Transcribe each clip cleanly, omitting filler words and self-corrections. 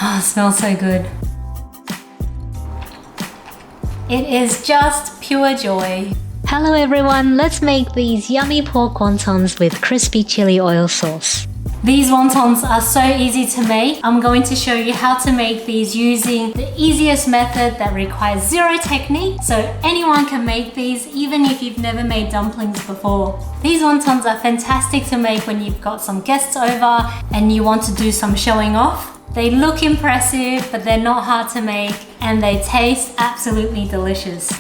Oh, it smells so good. It is just pure joy. Hello everyone, let's make these yummy pork wontons with crispy chili oil sauce. These wontons are so easy to make. I'm going to show you how to make these using the easiest method that requires zero technique, so anyone can make these even if you've never made dumplings before. These wontons are fantastic to make when you've got some guests over and you want to do some showing off. They look impressive, but they're not hard to make and they taste absolutely delicious.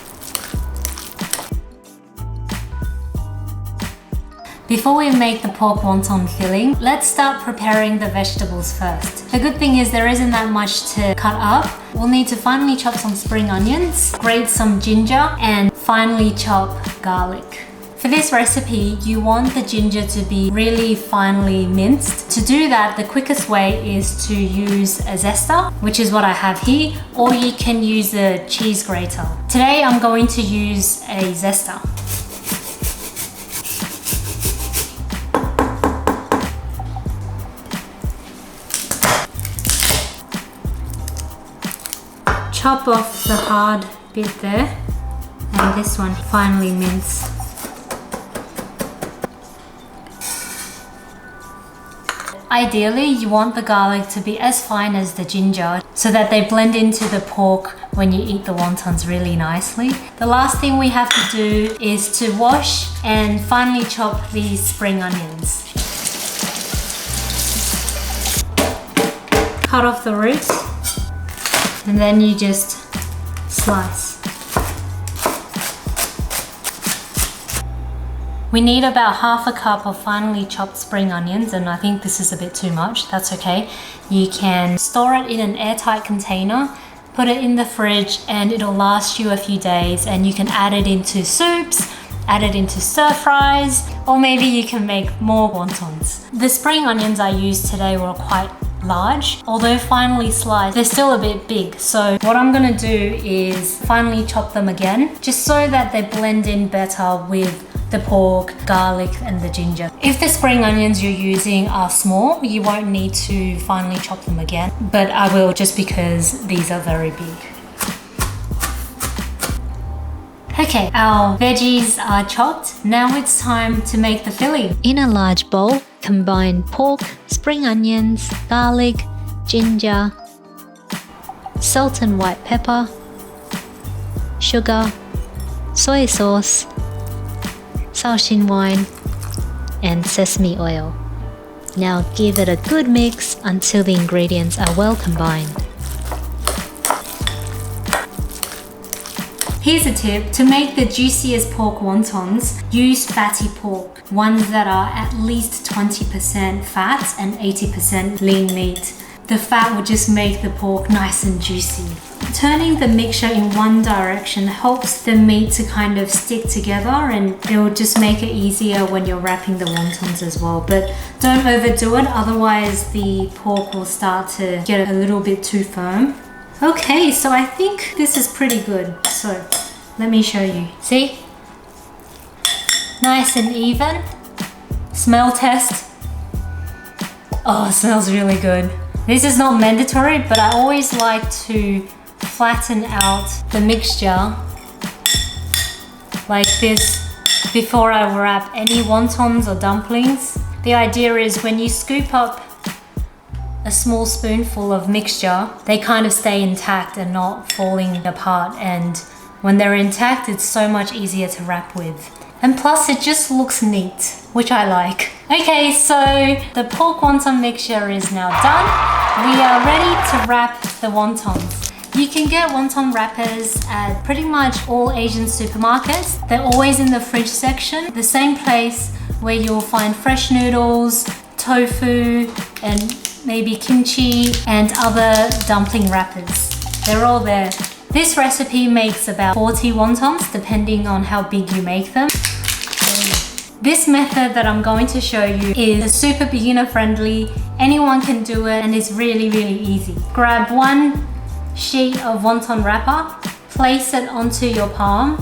Before we make the pork wonton filling, let's start preparing the vegetables first. The good thing is there isn't that much to cut up. We'll need to finely chop some spring onions, grate some ginger, and finely chop garlic. For this recipe, you want the ginger to be really finely minced. To do that, the quickest way is to use a zester, which is what I have here, or you can use a cheese grater. Today, I'm going to use a zester. Chop off the hard bit there, and this one finely mince. Ideally, you want the garlic to be as fine as the ginger so that they blend into the pork when you eat the wontons really nicely. The last thing we have to do is to wash and finely chop these spring onions. Cut off the roots. And then you just slice. We need about half a cup of finely chopped spring onions, and I think this is a bit too much. That's okay. You can store it in an airtight container, put it in the fridge, and it'll last you a few days, and you can add it into soups, add it into stir fries, or maybe you can make more wontons. The spring onions I used today were quite large. Although finely sliced, they're still a bit big. So what I'm gonna do is finely chop them again, just so that they blend in better with the pork, garlic, and the ginger. If the spring onions you're using are small, you won't need to finely chop them again, but I will just because these are very big. Okay, our veggies are chopped. Now it's time to make the filling. In a large bowl, combine pork, spring onions, garlic, ginger, salt and white pepper, sugar, soy sauce, Shaoxing wine, and sesame oil. Now give it a good mix until the ingredients are well combined. Here's a tip. To make the juiciest pork wontons, use fatty pork, ones that are at least 20% fat and 80% lean meat. The fat will just make the pork nice and juicy. Turning the mixture in one direction helps the meat to kind of stick together, and it will just make it easier when you're wrapping the wontons as well. But don't overdo it, otherwise the pork will start to get a little bit too firm. Okay, so I think this is pretty good. So let me show you. See? Nice and even. Smell test. Oh, it smells really good. This is not mandatory, but I always like to flatten out the mixture like this before I wrap any wontons or dumplings. The idea is when you scoop up a small spoonful of mixture, they kind of stay intact and not falling apart, and when they're intact, it's so much easier to wrap with. And plus it just looks neat, which I like. Okay, so the pork wonton mixture is now done. We are ready to wrap the wontons. You can get wonton wrappers at pretty much all Asian supermarkets. They're always in the fridge section, the same place where you'll find fresh noodles, tofu, and maybe kimchi and other dumpling wrappers. They're all there. This recipe makes about 40 wontons depending on how big you make them. This method that I'm going to show you is super beginner friendly. Anyone can do it and it's really, really easy. Grab one sheet of wonton wrapper, place it onto your palm,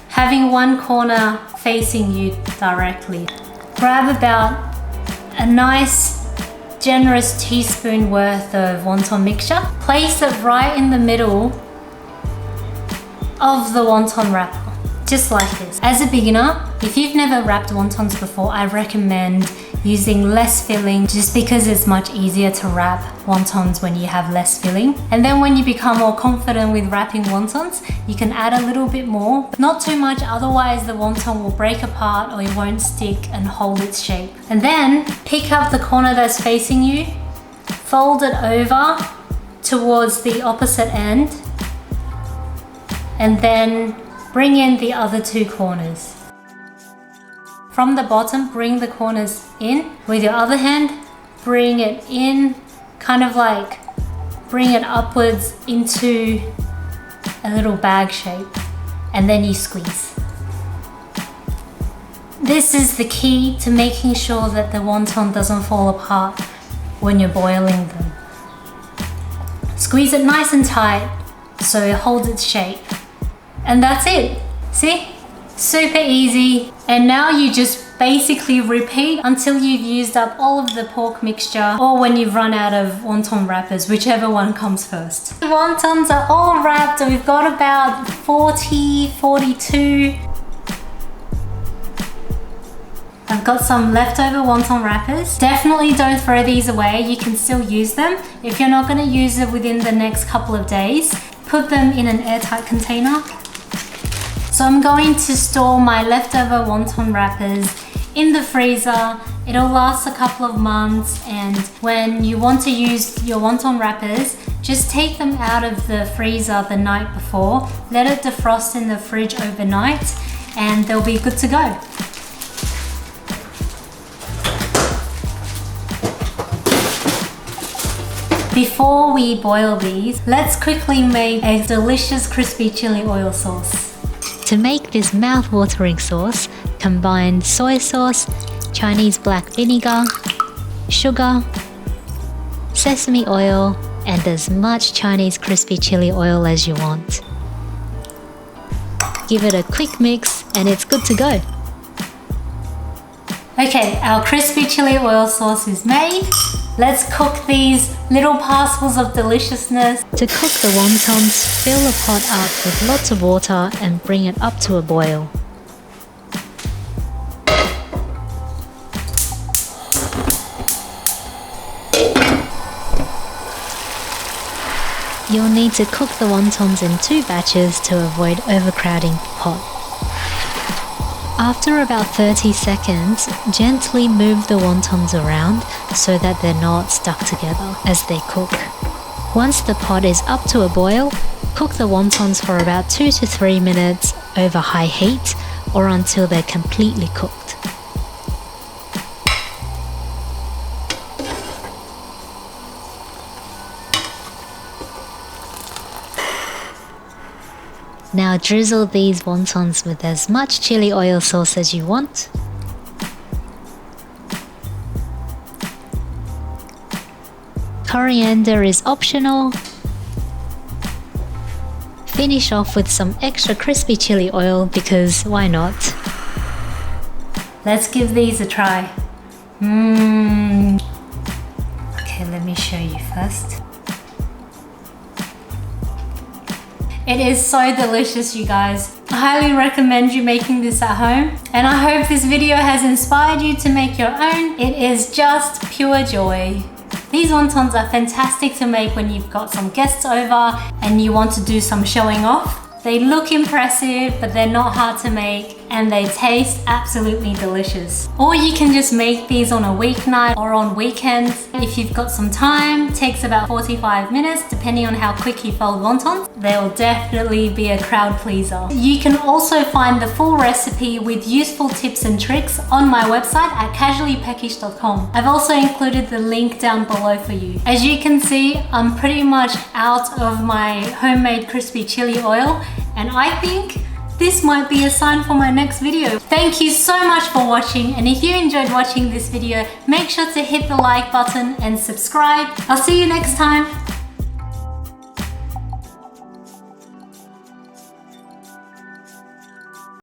having one corner facing you directly. Grab about a nice generous teaspoon worth of wonton mixture. Place it right in the middle of the wonton wrapper, just like this. As a beginner, if you've never wrapped wontons before, I recommend using less filling just because it's much easier to wrap wontons when you have less filling. And then when you become more confident with wrapping wontons, you can add a little bit more. Not too much, otherwise the wonton will break apart or it won't stick and hold its shape. And then pick up the corner that's facing you, fold it over towards the opposite end, and then bring in the other two corners. From the bottom, bring the corners in. With your other hand, bring it in, kind of like bring it upwards into a little bag shape, and then you squeeze. This is the key to making sure that the wonton doesn't fall apart when you're boiling them. Squeeze it nice and tight so it holds its shape. And that's it. See? Super easy. And now you just basically repeat until you've used up all of the pork mixture or when you've run out of wonton wrappers, whichever one comes first. The wontons are all wrapped and we've got about 42. I've got some leftover wonton wrappers. Definitely don't throw these away. You can still use them. If you're not going to use it within the next couple of days, put them in an airtight container. So I'm going to store my leftover wonton wrappers in the freezer. It'll last a couple of months, and when you want to use your wonton wrappers, just take them out of the freezer the night before, let it defrost in the fridge overnight, and they'll be good to go. Before we boil these, let's quickly make a delicious crispy chili oil sauce. To make this mouth-watering sauce, combine soy sauce, Chinese black vinegar, sugar, sesame oil, and as much Chinese crispy chili oil as you want. Give it a quick mix and it's good to go. Okay, our crispy chili oil sauce is made. Let's cook these little parcels of deliciousness. To cook the wontons, fill a pot up with lots of water and bring it up to a boil. You'll need to cook the wontons in 2 batches to avoid overcrowding the pot. After about 30 seconds, gently move the wontons around so that they're not stuck together as they cook. Once the pot is up to a boil, cook the wontons for about 2 to 3 minutes over high heat or until they're completely cooked. Now drizzle these wontons with as much chili oil sauce as you want. Coriander is optional. Finish off with some extra crispy chili oil because why not? Let's give these a try. Okay, let me show you first. It is so delicious, you guys. I highly recommend you making this at home, and I hope this video has inspired you to make your own. It is just pure joy. These wontons are fantastic to make when you've got some guests over and you want to do some showing off. They look impressive, but they're not hard to make, and they taste absolutely delicious. Or you can just make these on a weeknight or on weekends. If you've got some time, takes about 45 minutes, depending on how quick you fold wontons. They'll definitely be a crowd pleaser. You can also find the full recipe with useful tips and tricks on my website at casuallypeckish.com. I've also included the link down below for you. As you can see, I'm pretty much out of my homemade crispy chili oil, and I think this might be a sign for my next video. Thank you so much for watching, and if you enjoyed watching this video, make sure to hit the like button and subscribe. I'll see you next time.